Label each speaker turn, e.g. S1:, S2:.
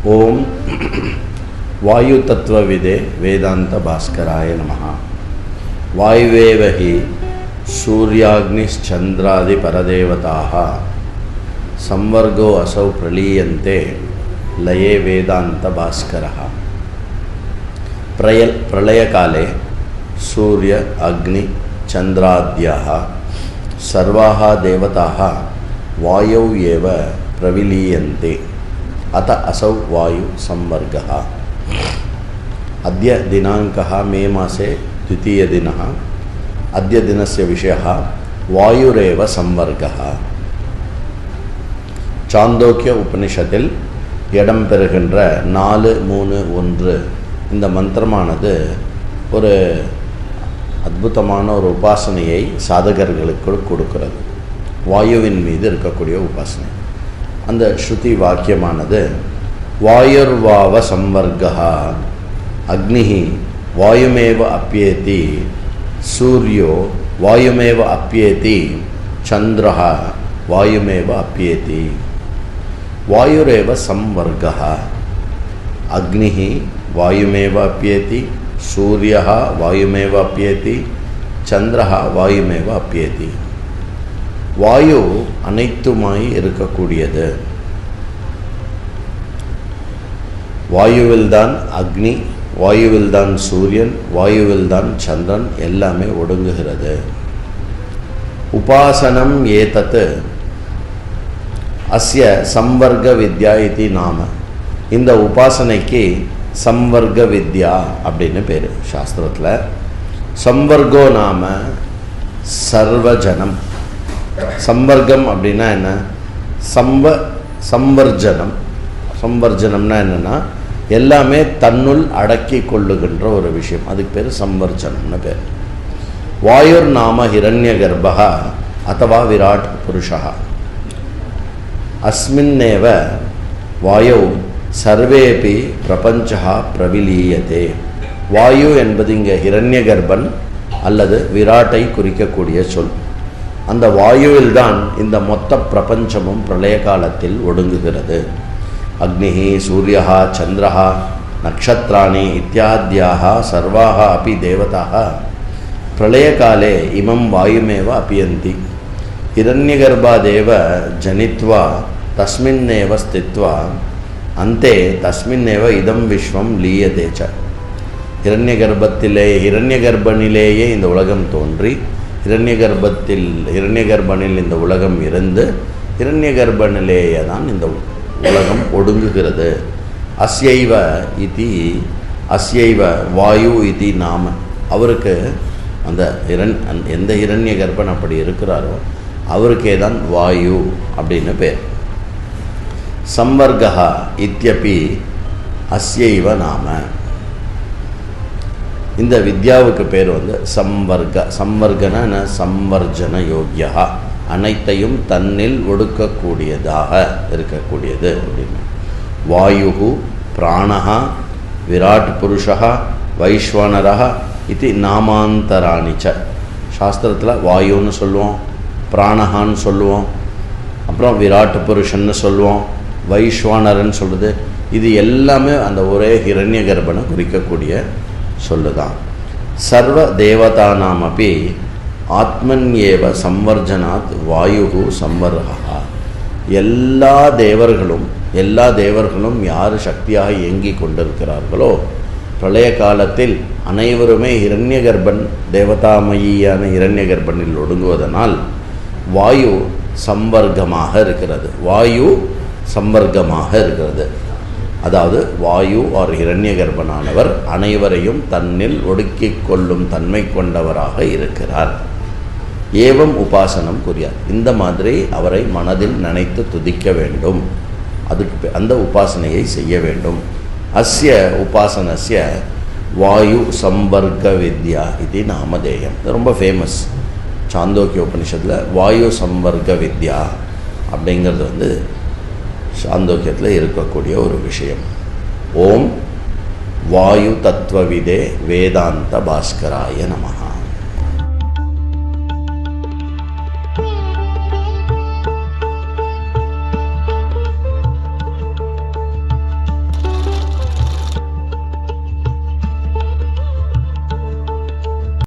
S1: ओम वायु तत्वविदे वेदांत भास्कराय नमः। वायुवेव हि सूर्याग्निश्चंद्रादि परदेवताः संवर्गो असौ प्रलीयन्ते लये वेदांत भास्करः। प्रलयकाले सूर्य अग्नि चंद्राद्याः सर्वाः देवताः वायौ एव प्रविलीयन्ते। अत असौ वायु संवर्गः। अद्य दिनांकः मे मासे द्वितीय दिनः। अद्य दिनस्य विषयः वायुरेव संवर्गः। சாந்தோக்கிய உபனிஷத்தில் இடம்பெறுகின்ற 4-3-1 இந்த மந்திரமானது ஒரு அற்புதமான ஒரு உபாசனையை சாதகர்களுக்கு கொடுக்கிறது. வாயுவின் மீது இருக்கக்கூடிய உபாசனை. அந்த ஸ்ருதி வாக்கியமானது வாயுர்வாவ சம்வர்கः அக்னிஹி வாயுமேவ அப்யேதி சூர்யோ வாயுமேவ அப்யேதி சந்திரः வாயுமேவ அப்யேதி. वायुरेव संवर्गः अग्निः वायुमेव अप्येति सूर्यः वायुमेव अप्येति चंद्रः वायुमेव अप्येति. वायु अனைத்துமாய் இருக்கக்கூடியது. வாயுவில்தான் அக்னி, வாயுவில்தான் சூரியன், வாயுவில்தான் சந்திரன் எல்லாமே ஒடுங்குகிறது. உபாசனம் ஏதத் அஸ்ய சம்வர்க வித்யா இதி நாம. இந்த உபாசனைக்கு சம்வர்க வித்யா அப்படின்னு பேர் சாஸ்திரத்தில். சம்வர்கோ நாம சர்வஜனம். சம்வர்க்கம் அப்படின்னா என்ன? சம்வர்ஜனம். சம்வர்ஜனம்னா என்னென்னா எல்லாமே தன்னுள் அடக்கி கொள்ளுகின்ற ஒரு விஷயம். அதுக்கு பேர் சம்வர்ஜனம்னு பேர். வாயுர் நாம ஹிரண்ய கர்ப்பः அथवा விராட் புருஷः. अस्मिन्नेव वायौ सर्वेपि प्रपंचः प्रविलीयते. வாயு என்பது இங்கே ஹிரண்யகர்ப்பன் அல்லது விராட்டை குறிக்கக்கூடிய சொல். அந்த வாயுவில்தான் இந்த மொத்த பிரபஞ்சமும் பிரளய காலத்தில் ஒடுங்குகிறது. அக்னிஹி சூரியः சந்திரः நக்ஷத்ராணி இத்தியாத்யாः சர்வாः अपि देवताः प्रलयकाले इमं वायुमेव अपियन्ति. हिरण्यगर्भादेव जनित्वा तस्मिन्नेव स्थित्वा अन्ते तस्मिन्नेव इदं विश्वं लीयते च. ஹிரண்யகர்ப்பனிலேயே இந்த உலகம் தோன்றி ஹிரண்யகர்ப்பனில் இந்த உலகம் இருந்து ஹிரண்யகர்ப்பனிலேயே தான் இந்த உலகம் ஒடுங்குகிறது. அஸ்யைவ வாயு இதி நாம. அவருக்கு அந்த எந்த ஹிரண்யகர்ப்பன் அப்படி இருக்கிறாரோ அவருக்கே தான் வாயு அப்படின்னு பேர். சம்வர்கः இத்யபி அஸ்யைவ நாம. இந்த வித்யாவுக்கு பேர் சம்வர்கன சம்வர்ஜன யோக்யா. அனைத்தையும் தன்னில் ஒடுக்கக்கூடியதாக இருக்கக்கூடியது அப்படின்னு. வாயு பிராணः விராட் புருஷः வைஸ்வனரः இது நாமாந்தராணி ச. சாஸ்திரத்தில் வாயுன்னு சொல்லுவோம், பிராணஹான்னு சொல்லுவோம், அப்புறம் விராட் புருஷன்னு சொல்லுவோம், வைஸ்வானரன் சொல்லுது. இது எல்லாமே அந்த ஒரே ஹிரண்யகர்ப்பனை குறிக்கக்கூடிய சொல்லுதான். சர்வ தேவதானாமபி ஆத்மன்யேவ சம்வர்ஜனாத் வாயு சம்வர்கா. எல்லா தேவர்களும் யார் சக்தியாக இயங்கி கொண்டிருக்கிறார்களோ பிரளய காலத்தில் அனைவருமே ஹிரண்யகர்ப்பன் தேவதாமயியான ஹிரண்யகர்ப்பனில் ஒடுங்குவதனால் வாயு சம்வர்க்கமாக இருக்கிறது. அதாவது வாயு ஒரு ஹிரண்யகர்ப்பனானவர் அனைவரையும் தன்னில் ஒடுக்கிக் கொள்ளும் தன்மை கொண்டவராக இருக்கிறார். ஏவம் உபாசனம் குறியார். இந்த மாதிரி அவரை மனதில் நினைத்து துதிக்க வேண்டும். அதுக்கு அந்த உபாசனையை செய்ய வேண்டும். அஸ்ய உபாசனஸ்ய வாயு சம்வர்க வித்யா இது நாமதேயம். ரொம்ப ஃபேமஸ். சாந்தோக்கிய உபனிஷத்தில் வாயு சம்வர்க வித்யா அப்படிங்கிறது சாந்தோக்கியத்தில் இருக்கக்கூடிய ஒரு விஷயம். ஓம் வாயு தத்துவவிதே வேதாந்த பாஸ்கராய நமஹ.